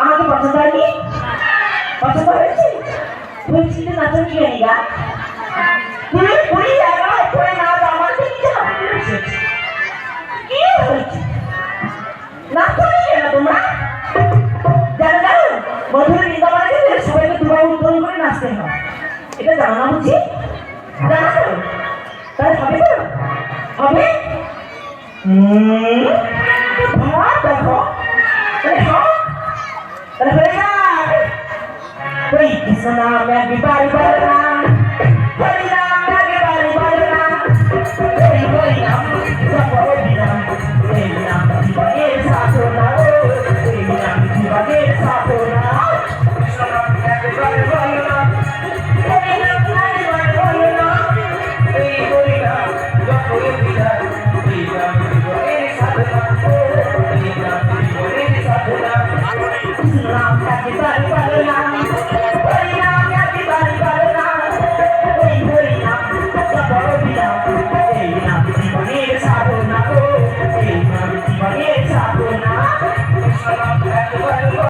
আমাকে পছন্দ হয়নি? পছন্দ হয়েছে? তুমি চিন্তা না তো নিয়ে নিগা তুমি পুরি জায়গায় পড়ে না আমার দেখতে হবে কি হয়েছে না তো নিয়ে না তোমরা জানো জানো মধুর বৃন্দাবনে গেলে সবাইকে দুবার উত্তোলন করে নাচতে হয় এটা জানো না বুঝি জানো তো তাহলে হবে তো হবে দেখো Krishna naam mein bari barna Hari naam mein bari barna Koi naam sapro naam Koi naam jiva ke saath na Koi naam jiva ke saath na Krishna naam mein bari barna Hari naam mein bari barna Koi naam sapro naam Koi naam jiva ke saath na Koi naam jiva ke saath na Krishna naam mein bari barna